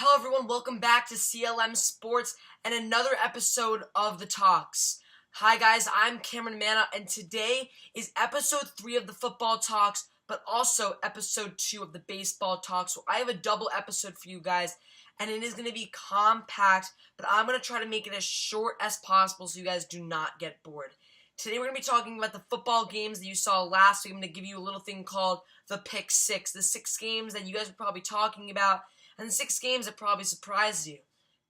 Hello everyone, welcome back to CLM Sports and another episode of The Talks. Hi guys, I'm Cameron Manna and today is episode 3 of the Football Talks, but also episode 2 of the Baseball Talks. So I have a double episode for you guys and it is going to be compact, but I'm going to try to make it as short as possible so you guys do not get bored. Today we're going to be talking about the football games that you saw last week. I'm going to give you a little thing called the Pick 6, the 6 games that you guys are probably talking about, and the 6 games that probably surprised you.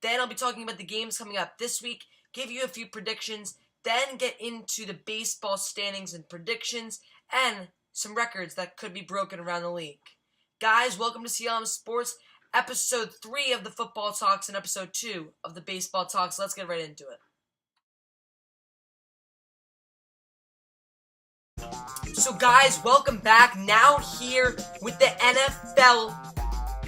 Then I'll be talking about the games coming up this week, give you a few predictions, then get into the baseball standings and predictions, and some records that could be broken around the league. Guys, welcome to CLM Sports, episode 3 of the Football Talks and episode 2 of the Baseball Talks. Let's get right into it. So guys, welcome back. Now here with the NFL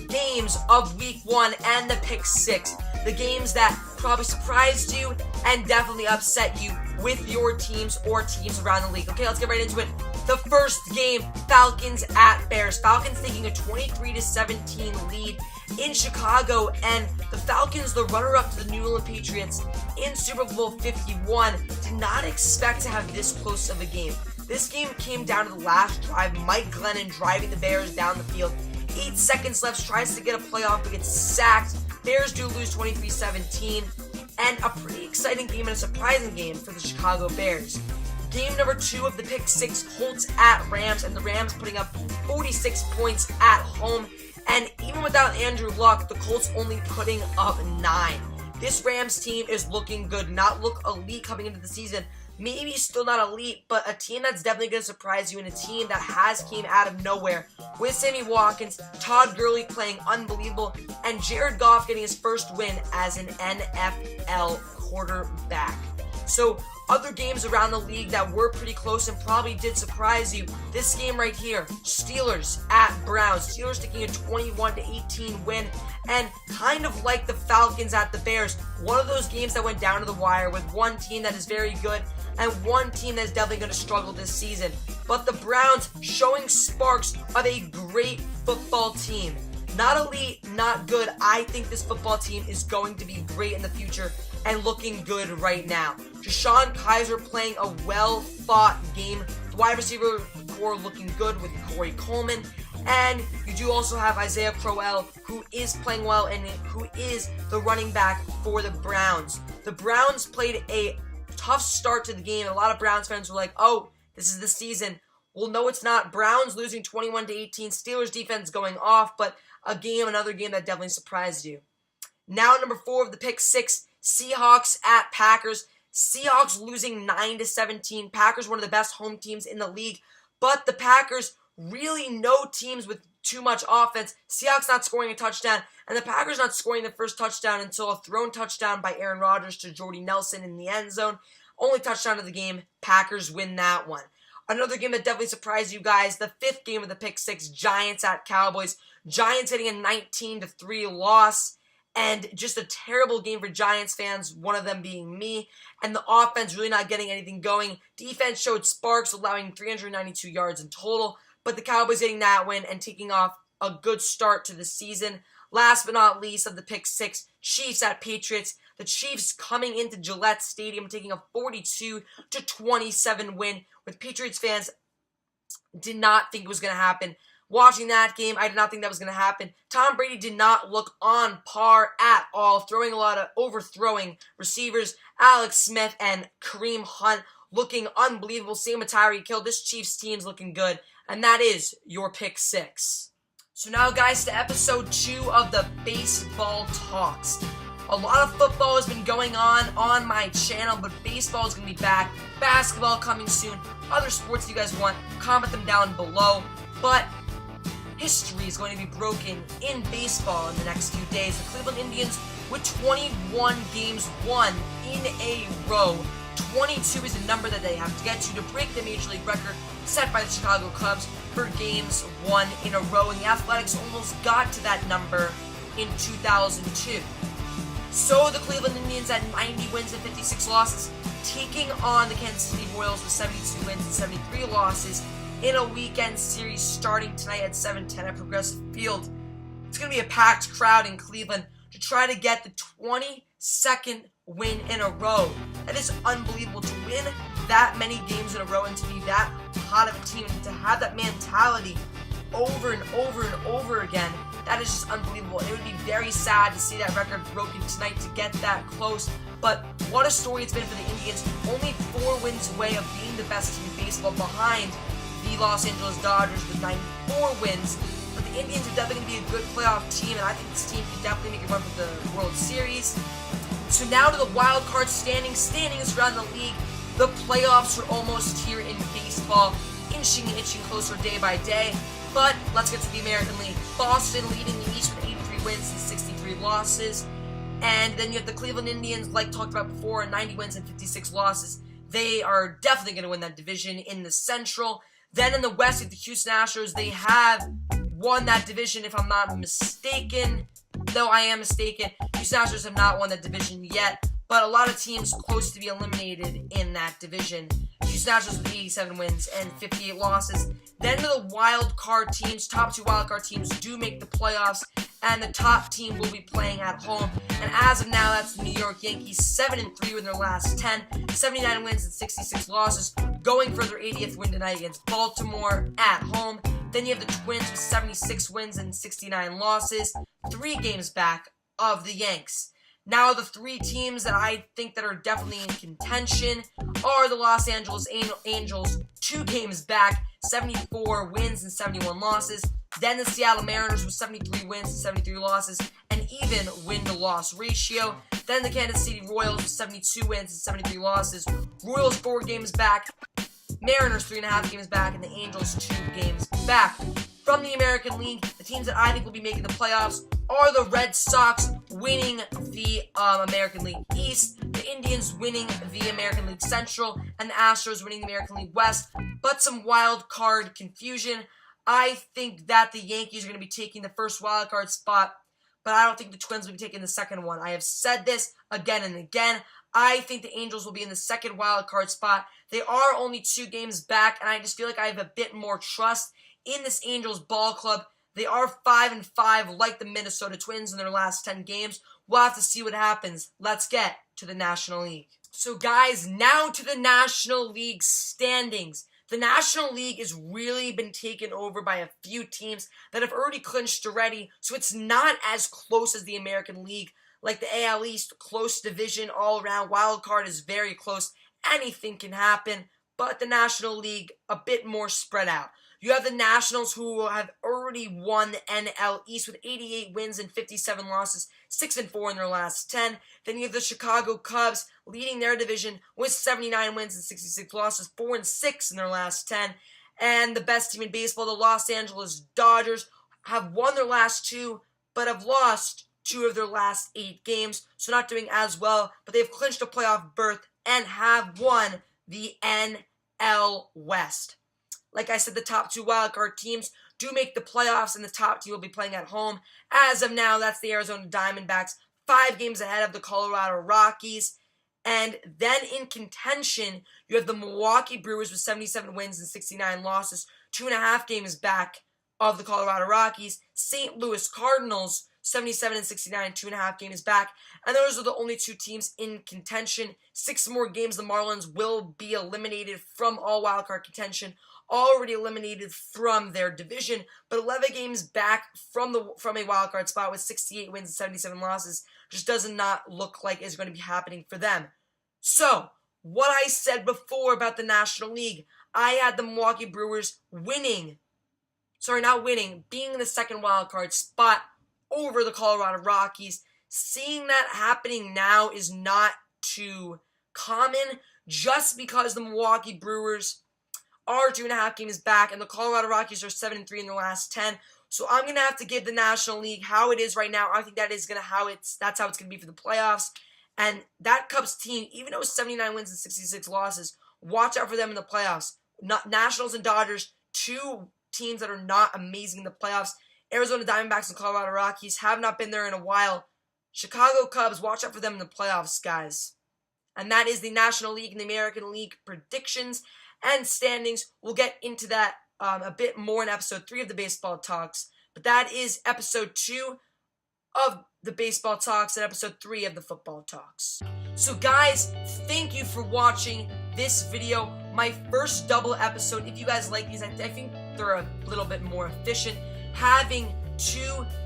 games of week 1 and the pick 6. The games that probably surprised you and definitely upset you with your teams or teams around the league. Okay, let's get right into it. The first game, Falcons at Bears. Falcons taking a 23-17 lead in Chicago, and the Falcons, the runner-up to the New England Patriots in Super Bowl 51, did not expect to have this close of a game. This game came down to the last drive. Mike Glennon driving the Bears down the field. 8 seconds left, tries to get a playoff, but gets sacked. Bears do lose 23-17, and a pretty exciting game and a surprising game for the Chicago Bears. Game number 2 of the pick 6, Colts at Rams, and the Rams putting up 46 points at home. And even without Andrew Luck, the Colts only putting up 9. This Rams team is looking good, not look elite coming into the season. Maybe still not elite, but a team that's definitely going to surprise you, and a team that has came out of nowhere with Sammy Watkins, Todd Gurley playing unbelievable, and Jared Goff getting his first win as an NFL quarterback. So other games around the league that were pretty close and probably did surprise you. This game right here, Steelers at Browns. Steelers taking a 21-18 win, and kind of like the Falcons at the Bears, one of those games that went down to the wire with one team that is very good and one team that's definitely going to struggle this season. But the Browns showing sparks of a great football team. Not elite, not good. I think this football team is going to be great in the future and looking good right now. Deshaun Kaiser playing a well-fought game. The wide receiver core looking good with Corey Coleman. And you do also have Isaiah Crowell, who is playing well and who is the running back for the Browns. The Browns played a tough start to the game. A lot of Browns fans were like, oh, this is the season. Well, no, it's not. Browns losing 21-18. Steelers defense going off, but another game that definitely surprised you. Now, number 4 of the pick 6, Seahawks at Packers. Seahawks losing 9-17. Packers, one of the best home teams in the league, but the Packers, really no teams with too much offense. Seahawks not scoring a touchdown, and the Packers not scoring the first touchdown until a thrown touchdown by Aaron Rodgers to Jordy Nelson in the end zone. Only touchdown of the game. Packers win that one. Another game that definitely surprised you guys, the 5th game of the pick 6, Giants at Cowboys. Giants hitting a 19-3 loss, and just a terrible game for Giants fans, one of them being me, and the offense really not getting anything going. Defense showed sparks, allowing 392 yards in total, but the Cowboys getting that win and taking off a good start to the season. Last but not least of the pick 6, Chiefs at Patriots. The Chiefs coming into Gillette Stadium taking a 42-27 win, with Patriots fans did not think it was going to happen. Watching that game, I did not think that was going to happen. Tom Brady did not look on par at all, throwing a lot of overthrowing receivers. Alex Smith and Kareem Hunt looking unbelievable. Same with Tyreek Hill. This Chiefs team's looking good, and that is your pick 6. So now, guys, to episode 2 of the Baseball Talks. A lot of football has been going on my channel, but baseball is going to be back. Basketball coming soon. Other sports you guys want, comment them down below. But history is going to be broken in baseball in the next few days. The Cleveland Indians with 21 games won in a row. 22 is the number that they have to get to break the Major League record set by the Chicago Cubs for games won in a row. And the Athletics almost got to that number in 2002. So the Cleveland Indians at 90 wins and 56 losses, taking on the Kansas City Royals with 72 wins and 73 losses in a weekend series starting tonight at 7:10 at Progressive Field. It's going to be a packed crowd in Cleveland to try to get the 22nd win in a row. That is unbelievable to win that many games in a row and to be that hot of a team and to have that mentality over and over and over again. That is just unbelievable. It would be very sad to see that record broken tonight to get that close. But what a story it's been for the Indians. Only 4 wins away of being the best team in baseball behind the Los Angeles Dodgers with 94 wins. But the Indians are definitely going to be a good playoff team, and I think this team can definitely make a run for the World Series. So now to the wild card standings around the league. The playoffs are almost here in baseball, inching closer day by day. But let's get to the American League. Boston leading the East with 83 wins and 63 losses. And then you have the Cleveland Indians, like talked about before, 90 wins and 56 losses. They are definitely going to win that division in the Central. Then in the West, you have the Houston Astros. They have won that division, if I'm not mistaken. Though I am mistaken, Houston Astros have not won that division yet. But a lot of teams close to be eliminated in that division. Houston Astros with 87 wins and 58 losses. Then to the wild card teams. Top 2 wild card teams do make the playoffs, and the top team will be playing at home. And as of now, that's the New York Yankees, 7-3 in their last 10, 79 wins and 66 losses, going for their 80th win tonight against Baltimore at home. Then you have the Twins with 76 wins and 69 losses, 3 games back of the Yanks. Now, the 3 teams that I think that are definitely in contention are the Los Angeles Angels, 2 games back, 74 wins and 71 losses. Then the Seattle Mariners with 73 wins and 73 losses, an even win-to-loss ratio. Then the Kansas City Royals with 72 wins and 73 losses. Royals 4 games back, Mariners 3.5 games back, and the Angels 2 games back. From the American League, the teams that I think will be making the playoffs are the Red Sox winning the American League East, the Indians winning the American League Central, and the Astros winning the American League West. But some wild card confusion. I think that the Yankees are going to be taking the first wild card spot, but I don't think the Twins will be taking the second one. I have said this again and again. I think the Angels will be in the second wild card spot. They are only 2 games back, and I just feel like I have a bit more trust in this Angels ball club. They are 5-5 like the Minnesota Twins in their last 10 games. We'll have to see what happens. Let's get to the National League. So guys, now to the National League standings. The National League has really been taken over by a few teams that have already clinched already, so it's not as close as the American League. Like the AL East, close division all around. Wild card is very close. Anything can happen, but the National League a bit more spread out. You have the Nationals, who have already won the NL East with 88 wins and 57 losses, 6-4 in their last 10. Then you have the Chicago Cubs leading their division with 79 wins and 66 losses, 4-6 in their last 10. And the best team in baseball, the Los Angeles Dodgers, have won their last 2, but have lost 2 of their last 8 games, so not doing as well. But they've clinched a playoff berth and have won the NL West. Like I said, the top 2 wildcard teams do make the playoffs, and the top team will be playing at home. As of now, that's the Arizona Diamondbacks, 5 games ahead of the Colorado Rockies. And then in contention, you have the Milwaukee Brewers with 77 wins and 69 losses, 2.5 games back of the Colorado Rockies. St. Louis Cardinals, 77 and 69, 2.5 games back. And those are the only 2 teams in contention. 6 more games, the Marlins will be eliminated from all wildcard contention, already eliminated from their division, but 11 games back from a wildcard spot with 68 wins and 77 losses just does not look like is going to be happening for them. So, what I said before about the National League, I had the Milwaukee Brewers being in the second wildcard spot over the Colorado Rockies. Seeing that happening now is not too common, just because the Milwaukee Brewers are 2.5 games back, and the Colorado Rockies are 7-3 in their last 10. So I'm going to have to give the National League how it is right now. I think that's how it's going to be for the playoffs. And that Cubs team, even though it's 79 wins and 66 losses, watch out for them in the playoffs. Nationals and Dodgers, 2 teams that are not amazing in the playoffs. Arizona Diamondbacks and Colorado Rockies have not been there in a while. Chicago Cubs, watch out for them in the playoffs, guys. And that is the National League and the American League predictions and standings. We'll get into that a bit more in episode 3 of the Baseball Talks But that is episode 2 of the baseball talks and episode 3 of the football talks. So guys, thank you for watching this video, my first double episode. If you guys like these, I think they're a little bit more efficient, having 2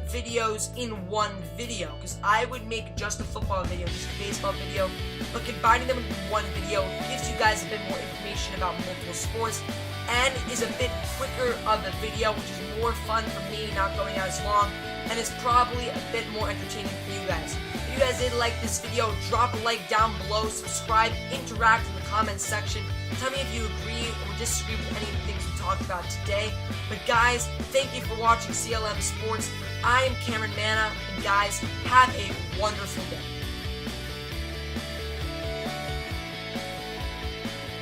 videos in one video, because I would make just a football video, just a baseball video, but combining them into one video gives you guys a bit more information about multiple sports and is a bit quicker of a video, which is more fun for me, not going as long, and is probably a bit more entertaining for you guys. If you guys did like this video, drop a like down below, subscribe, interact in the comments section. Tell me if you agree or disagree with any of the things we talked about today. But guys, thank you for watching CLM Sports. I am Cameron Manna, and guys, have a wonderful day.